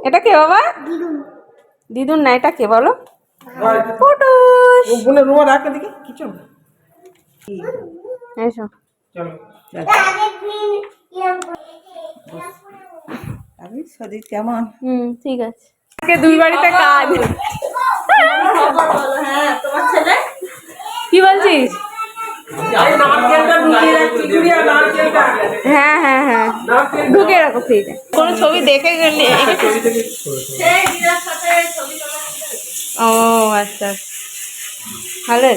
এটা কে বাবা? দিদুন না, এটা কে বলো? কুটুস। এসো কেমন? ঠিক আছে। আজকে দুই বাড়িতে কাজ। কি বলছিস? হ্যাঁ হ্যাঁ হ্যাঁ, ঢুকে রাখো ফ্রিজে। কোনো ছবি দেখে গেলে? ও আচ্ছা, ভালো।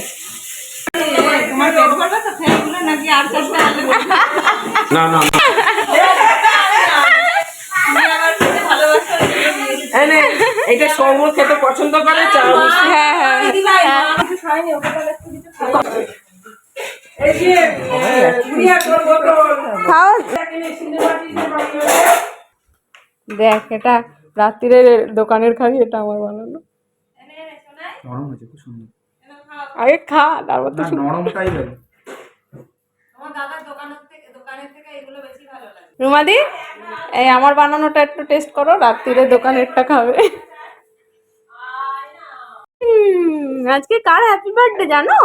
না না এটা শরবত খেতে পছন্দ করে। হ্যাঁ হ্যাঁ খাও। দেখ, এটা রাত্রিরে দোকানের খাবি, এটা আমার বানানো। আগে খা, তারপর তো নরমটাই লাগে। রুমাদি, এই আমার বানানোটা একটু টেস্ট করো, রাত্রিরে দোকানেরটা খাবে। আজকে কার হ্যাপি বার্থডে জানো?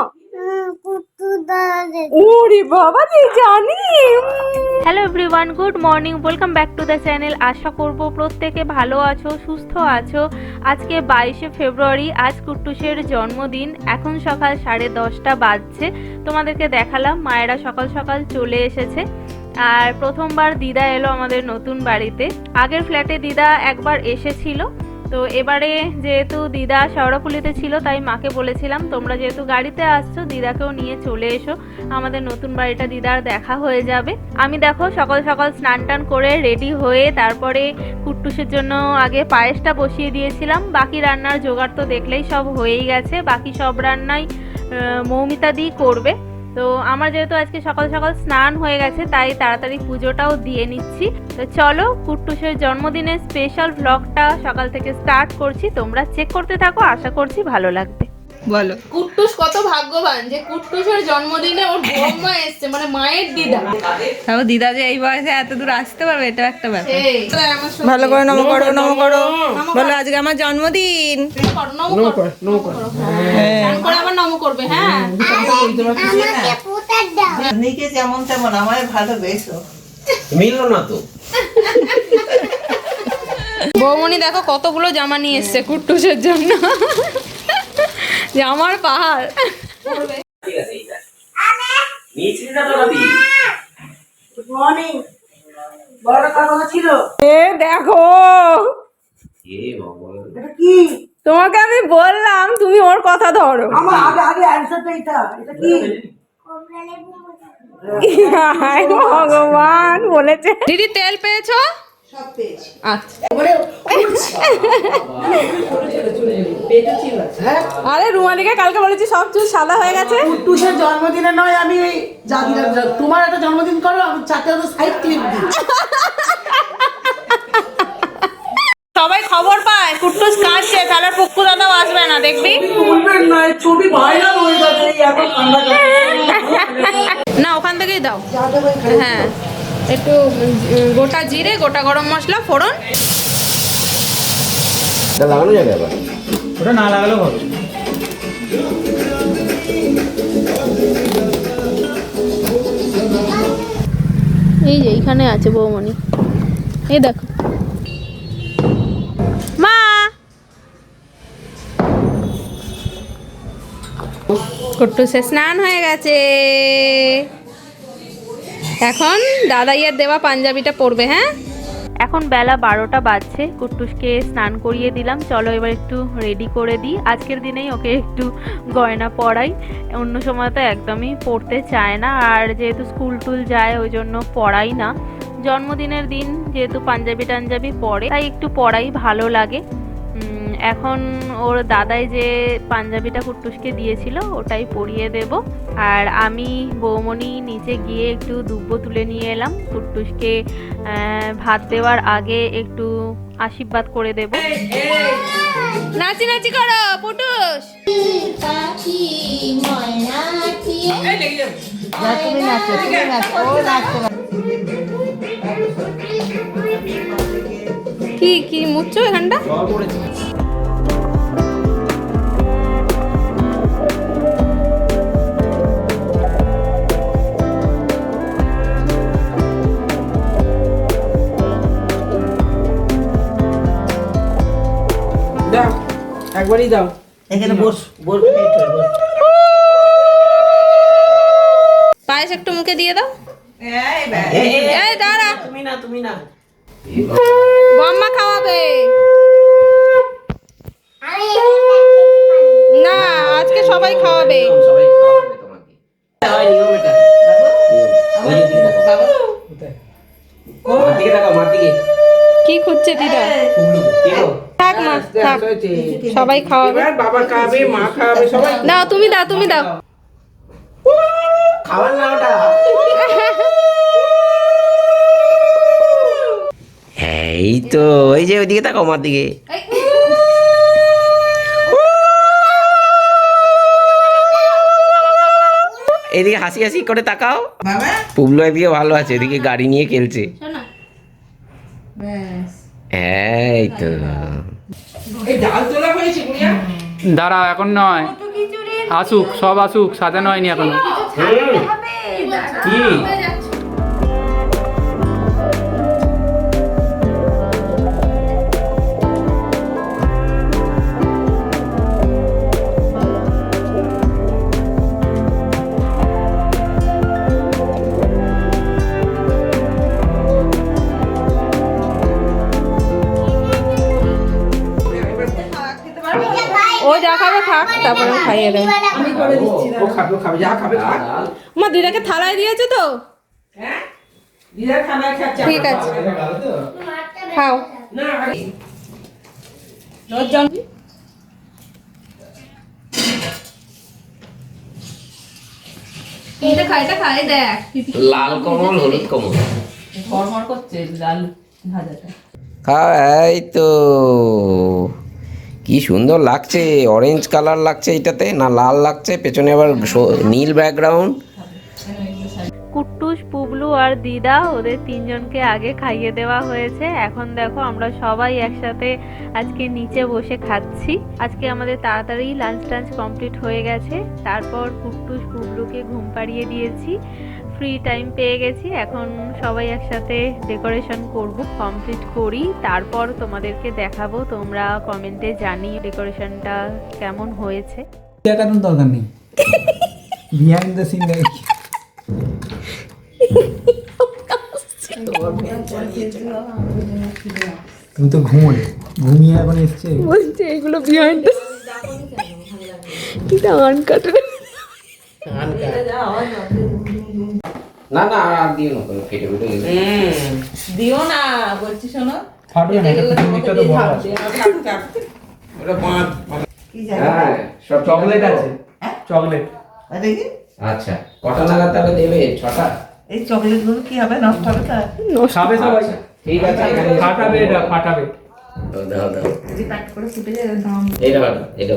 ওরে বাবা, তুই জানি। Hello everyone, good morning, welcome back to the channel. আশা করব প্রত্যেকে ভালো আছো, সুস্থ আছো। আজকে 22শে ফেব্রুয়ারি, আজ কুট্টুসের জন্মদিন। এখন সকাল 10:30 বাজছে। তোমাদেরকে দেখালাম মায়েরা সকাল সকাল চলে এসেছে। আর প্রথমবার দিদা এলো আমাদের নতুন বাড়িতে। আগের ফ্ল্যাটে দিদা একবার এসেছিল, তো এবারে যেহেতু দিদা শেওড়াফুলিতে ছিল, তাই মাকে বলেছিলাম তোমরা যেহেতু গাড়িতে আসছো, দিদাকেও নিয়ে চলে এসো, আমাদের নতুন বাড়িটা দিদার দেখা হয়ে যাবে। আমি দেখো সকাল সকাল স্নান টান করে রেডি হয়ে তারপরে কুট্টুসের জন্য আগে পায়েসটা বসিয়ে দিয়েছিলাম। বাকি রান্নার জোগাড় তো দেখলেই সব হয়েই গেছে, বাকি সব রান্নাই মৌমিতা দি করবে। তো আমার যেহেতু আজকে সকাল সকাল স্নান হয়ে গেছে, তাই তাড়াতাড়ি পুজোটাও দিয়ে নিচ্ছি। তো চলো, কুট্টুসের জন্মদিনের স্পেশাল ভ্লগটা সকাল থেকে স্টার্ট করছি। তোমরা চেক করতে থাকো, আশা করছি ভালো লাগবে। বলো, কুট্টুস কত ভাগ্যবান যে কুট্টুসের জন্মদিনে ওর বৌমা এসছে, মানে মায়ের দিদা। তাও দিদা যে এই বয়সে এত দূর আসতে পারবে, এটা একটা ব্যাপার। ভালো করে নমো করো, নমো করো, বলো আজকে আমার জন্মদিন। নমো করো, নমো করো, হ্যাঁ করে আবার নমো করবে। হ্যাঁ, নিজে যেমন তেমন আমায় ভালোবেসো। মিললো না তো। বৌমনি দেখো কতগুলো জামা নিয়ে এসছে কুট্টুসের জন্য, জামার পাহাড়। দেখো তোমাকে আমি বললাম, তুমি ওর কথা ধরো। ভগবান বলেছে। দিদি তেল পেয়েছো? আরে রুমালিকে কালকে বলেছি সব চুল সাদা হয়ে গেছে। কুট্টুসের জন্মদিনে নয় আমি ওই তোমার একটা জন্মদিন করো, আমি 4টে সাইড ক্লিপ দিই। সবাই খবর পায় কুট্টুস কাঁদছে, তাহলে পুক্কু দাদাও আসবে না, দেখবি। ছবি ভাইরাল হয়ে যাবে এত ঠান্ডা। না, ওখান থেকেই দাও। হ্যাঁ, একটু গোটা জিরে, গোটা গরম মশলা, ফোড়ন। এটা লাগানো যাবে আবার, ওটা না লাগালেও হবে। এই যে এইখানে আছে বৌমনি, এই দেখো। মা, কুট্টুসে স্নান হয়ে গেছে, এখন দাদাইয়ের দেওয়া পাঞ্জাবিটা পরবে। হ্যাঁ, এখন বেলা 12টা বাজছে, কুট্টুসকে স্নান করিয়ে দিলাম। চলো এবার একটু রেডি করে দিই। আজকের দিনেই ওকে একটু গয়না পরাই, অন্য সময় তো একদমই পরতে চায় না, আর যেহেতু স্কুল টুল যায় ওই জন্য পরাই না। জন্মদিনের দিন যেহেতু পাঞ্জাবি টাঞ্জাবি পরে, তাই একটু পরাই, ভালো লাগে। এখন ওর দাদাই যে পাঞ্জাবিটা কুট্টুসকে দিয়েছিল ওটাই পরিয়ে দেব। আর আমি বৌমনি নিচে গিয়ে একটু দুব্বো তুলে নিয়ে এলাম। কুট্টুসকে ভাত দেওয়ার আগে একটু আশীর্বাদ করে দেব। নাচি নাচি করো পুটুস। কি কি কি মুচ্ছো এখানটা? জল পড়েছে। দাও একবারই দাও। এখানে বস বস পায়েস একটু মুখে দিয়ে দাও। এই দাঁড়া, তুমি না বম্মা খাওয়াবে না, আজকে সবাই খাওয়াবে। সবাই খাওয়াবে তোমাকে। হয় নিয়ম এটা। ওই দিকে তাকাও। মার দিকে তাকাও, মার দিকে। কি খুঁজছে দিদা? কি গো? থাক মা, থাক, হয়েছে। সবাই খাওয়াবে। এবার বাবা খাবে, মা খাবে, সবাই। দাও, তুমি দাও, তুমি দাও। খাবার না ওটা। এই তো ওই যে ওইদিকে তাকাও, মার দিকে। এদিকে হাসি হাসি করে তাকাও। পুবলু এদিকে ভালো আছে, এদিকে গাড়ি নিয়ে খেলছে। এই তো দাঁড়া, এখন নয়, আসুক, সব আসুক, সাজানো হয়নি এখনো। কি ও যা খাবে খাক, তারপরে আমি খাইয়ে দেবো। ও খাবে, ও খাবে, যা খাবে খা। মা দিদাকে থালায় দিয়েছে তো? হ্যাঁ দিদা খানা খাচ্ছে। ঠিক আছে, খাও। না এটা খাই দেখ। লাল কমল, হলুদ কমল। এই তো কি সুন্দর লাগছে, অরেঞ্জ কালার লাগছে এটাতে, না লাল লাগছে, পেছনে আবার নীল ব্যাকগ্রাউন্ড। কুট্টুস, পুবলু আর দিদা, ওদের তিনজনকে আগে খাইয়ে দেওয়া হয়েছে। এখন দেখো আমরা সবাই একসাথে আজকে নিচে বসে খাচ্ছি। আজকে আমাদের তাড়াতাড়ি লাঞ্চ কমপ্লিট হয়ে গেছে। তারপর কুট্টুস, পুবলুকে ঘুম পাড়িয়ে দিয়েছি, ফ্রি টাইম পেয়ে গেছি। এখন সবাই একসাথে ডেকোরেশন করব, কমপ্লিট করি, তারপর তোমাদেরকে দেখাবো। তোমরা কমেন্টে জানিয়ে ডেকোরেশনটা কেমন হয়েছে। দেখানোর দরকার নেই, বিহাইন্ড দ্য সিন দেখি। তুমি তো ঘুমিয়ে এখন এসছে। বলছে এগুলো বিহাইন্ড কি গান কাটে। না না আর দিও না, কোনো কেটে কেটে গেলে দিও না বলছি, শোনো ফাটবে না, এটা দিকটা তো বড় আছে। ওটা পাঁচ। কি জানি হ্যাঁ সব চকলেট আছে, চকলেট। দেখি আচ্ছা কটা নাগাদ তাহলে দেবে? 6টা। এই চকলেট গুলো কি হবে, নষ্ট হবে তা? খাবে সবাই, আচ্ছা, ঠিক আছে এখানে ফাটাবে, এটা ফাটাবে। দাও দাও যদি কাট করে ফুটে যায় দাম। এইটা এটা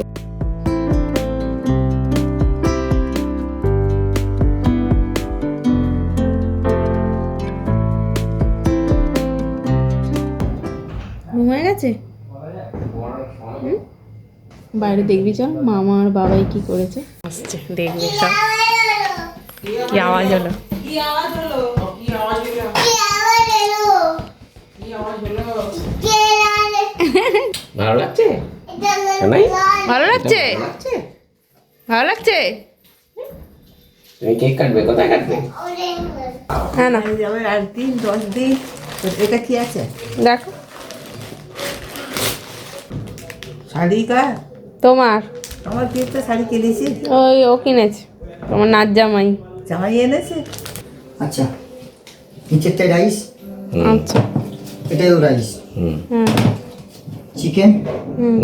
ঘুমিয়ে গেছে। বাইরে দেখবি, চল মামা আর বাবাই কি করেছে। আসছে, দেখবি সব। কি আওয়াজ হলো? কি আওয়াজ হলো? কি আওয়াজ হলো? ভালো লাগছে? শোনাই? ভালো লাগছে? ভালো লাগছে? তুমি কেক কাটবে? কোথায় কাটবে? হ্যাঁ না, এই যাবে আর 10 দিন। তো এটা কি আছে? দেখো শাড়ি কা তোমার, আমার বিয়েতে শাড়ি কিনেছি, ওই ও কিনেছে, তোমার নাচ জামাই। জামাই এনেছে। আচ্ছা, নিচেরটাই রাইস, আচ্ছা, এটাও রাইস, হুম হুম চিকেন, হুম,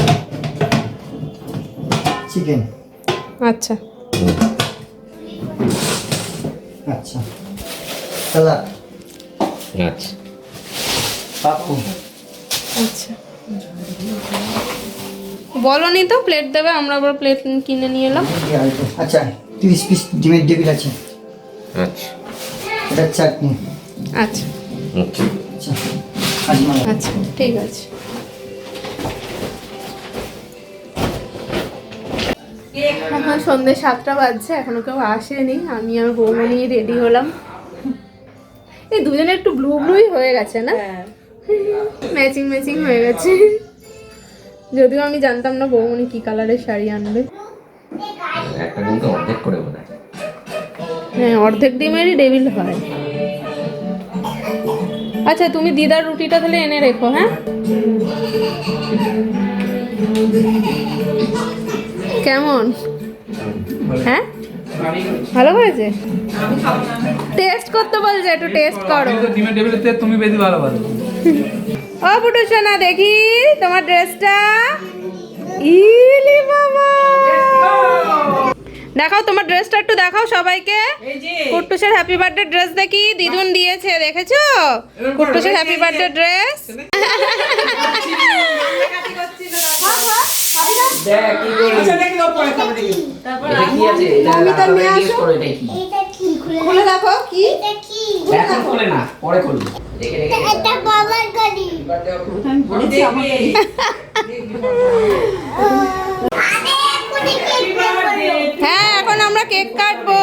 চিকেন, আচ্ছা, আচ্ছা, সালাদ, আচ্ছা পাপড়, আচ্ছা। বলনি তো প্লেট দেবে, আমরা আবার প্লেট কিনে নিয়ে এলাম। আচ্ছা 30 পিস ডিমের টেবিল আছে, আচ্ছা এটা চাটনি, আচ্ছা, আচ্ছা আচ্ছা হাজমালা। আচ্ছা ঠিক আছে। এখন সন্ধ্যে 7টা বাজছে, এখনো কেউ আসেনি। আমি আর বৌমনি রেডি হলাম। এই দুজনে একটু ব্লু ব্লুই হয়ে গেছে না, ম্যাচিং ম্যাচিং হয়ে গেছে। যদিও আমি জানতাম না বৌমনি কি কালারের শাড়ি আনবে। একটা ডিমকে অর্ধেক করে বোধ হয়। হ্যাঁ, অর্ধেক ডিমেরই ডেভিল হয়। আচ্ছা তুমি দিদার রুটিটা তাহলে এনে রেখো। হ্যাঁ, কেমন? হ্যাঁ ভালো করেছে। টেস্ট করতে বলছে, একটু টেস্ট করো। ডিমের টেবিলেতে তুমি বেশি ভালো পারো। ও পুটু সোনা, দেখি তোমার ড্রেসটা। ইলি বাবা, দেখাও তোমার ড্রেসটা, একটু দেখাও সবাইকে। কুট্টুসের হ্যাপি বার্থডে ড্রেস দেখি দিদুন দিয়েছে, দেখেছো? কুট্টুসের হ্যাপি বার্থডে ড্রেস। দেখ কি করলি? এটা কি আছে? এটা জিজ্ঞেস করো এটা কি? খুলে দেখো কি এখন খুলে না, পরে খুলবি। দেখে দেখে এটা বাবার গাড়ি। হ্যাঁ, এখন আমরা কেক কাটবো।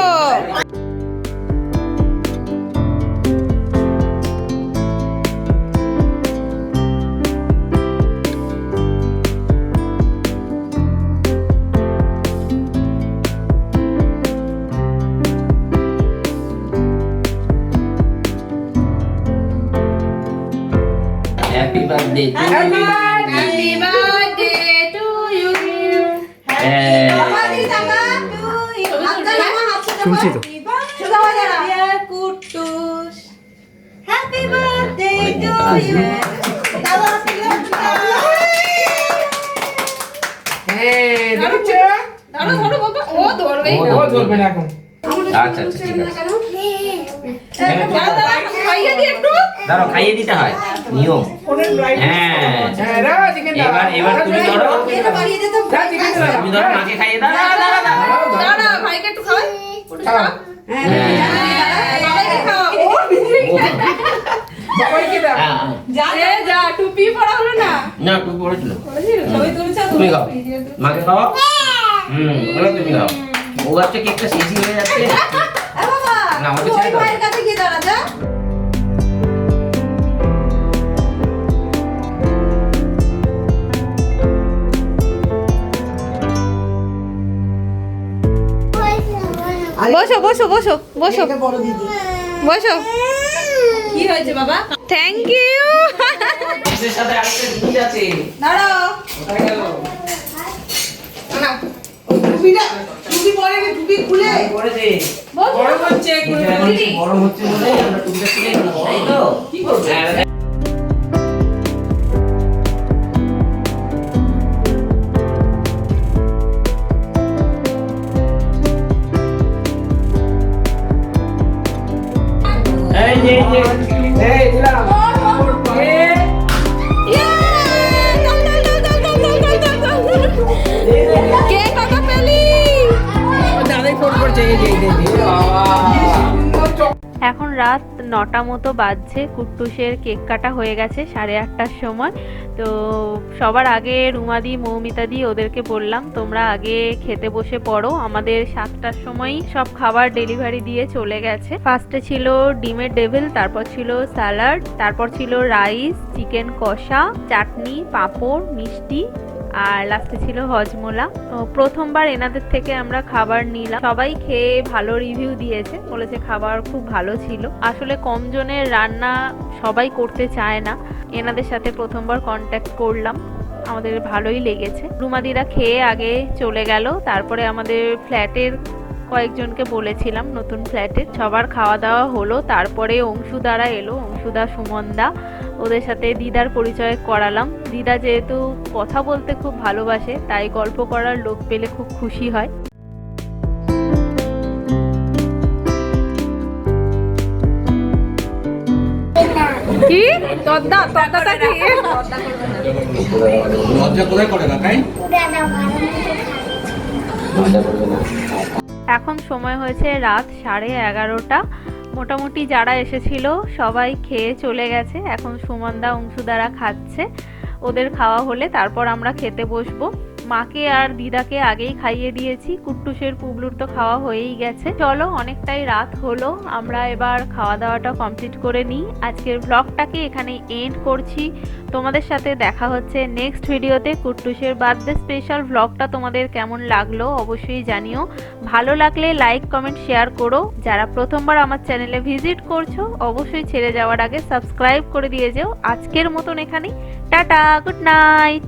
Happy birthday to you. Happy birthday to you. শুনছি তো। Kuttus happy birthday to you. ধরো ধরো বাবা, ও ধরবেই না। আচ্ছা আচ্ছা ঠিক আছে। দাঁড়াও, দাঁড়াও, খাইয়ে দিই একটু। দাঁড়াও, খাইয়ে দিতে হয়, নিয়ম। হ্যাঁ, এবার এবার তুমি ধরো, তুমি ধরো, মাকে খাইয়ে দাও। দাঁড়াও, ভাইকে একটু খাওয়াই। পুটু খাও। হ্যাঁ, বাবাইকে খাওয়াও। হ্যাঁ। এ যা, টুপি পরা হলো না। না, তুমি পড়েছিল। তুমি খাও, মাকে খাও। এবার তুমি খাও। ও বাচ্চা কেকটা শেষই হয়ে যাচ্ছে। না, আমাকে ছেড়ে দাও। ভাইয়ের কাছে গিয়ে দাঁড়া যা। বসো বসো বসো বসো এটা বড় দিদি। বসো। কি হয়েছে বাবা? Thank you. এর সাথে আরেকটা জিনিস আছে। দাঁড়াও। কোথায় গেল? টুপি পরে নি, টুপি খুলে পড়েছে। গরম হচ্ছে। গরম হচ্ছে বলে আমরা টুপিটা খুলে নিই, তাই তো? কি করবে? এই যে এই দিলাম। কে কাকা পেলি? এখন রাত 9টা মতো বাজছে। কুট্টুসের কেক কাটা হয়ে গেছে 8:30টার সময়। তো সবার আগে রুমাদি মৌমিতাদি ওদেরকে বললাম তোমরা আগে খেতে বসে পড়ো, আমাদের 7টার সময়ই সব খাবার ডেলিভারি দিয়ে চলে গেছে। ফার্স্টে ছিল ডিমের ডেভিল, তারপর ছিল স্যালাড, তারপর ছিল রাইস, চিকেন কষা, চাটনি, পাঁপড়, মিষ্টি, আর লাস্টে ছিল হজমোলা। তো প্রথমবার এনাদের থেকে আমরা খাবার নিলাম। সবাই খেয়ে ভালো রিভিউ দিয়েছে, বলেছে খাবার খুব ভালো ছিল। আসলে কম জনের রান্না সবাই করতে চায় না, এনাদের সাথে প্রথমবার কন্ট্যাক্ট করলাম, আমাদের ভালোই লেগেছে। রুমাদিরা খেয়ে আগে চলে গেল। তারপরে আমাদের ফ্ল্যাটের কয়েকজনকে বলেছিলাম, নতুন ফ্ল্যাটের সবার খাওয়া দাওয়া হলো। তারপরে অংশুদারা এলো, অংশুদা, সুমনদা, ওদের সাথে দিদার পরিচয় করালাম। দিদা যেহেতু কথা বলতে খুব ভালোবাসে, তাই গল্প করার লোক পেলে খুব খুশি হয়। কি তদ্দা? তদ্দাটা কি? এখন সময় হয়েছে রাত 11:30। মোটামুটি যারা এসেছিল সবাই খেয়ে চলে গেছে। এখন সুমনদা অংশুদারা খাচ্ছে। ওদের খাওয়া হলে তারপর আমরা খেতে বসবো। মাকে আর দিদাকে আগেই খাইয়ে দিয়েছি, কুট্টুসের পুবলুর তো খাওয়া হয়েই গেছে। চলো, অনেকটাই রাত হলো, আমরা এবার খাওয়া দাওয়াটা কমপ্লিট করে নিই। আজকের ব্লগটাকে এখানে এন্ড করছি। তোমাদের সাথে দেখা হচ্ছে নেক্সট ভিডিওতে। কুট্টুসের বার্থডে স্পেশাল ব্লগটা তোমাদের কেমন লাগলো অবশ্যই জানিও। ভালো লাগলে লাইক কমেন্ট শেয়ার করো। যারা প্রথমবার আমার চ্যানেলে ভিজিট করছো অবশ্যই ছেড়ে যাওয়ার আগে সাবস্ক্রাইব করে দিয়ে যেও। আজকের মতন এখানেই টাটা, গুড নাইট।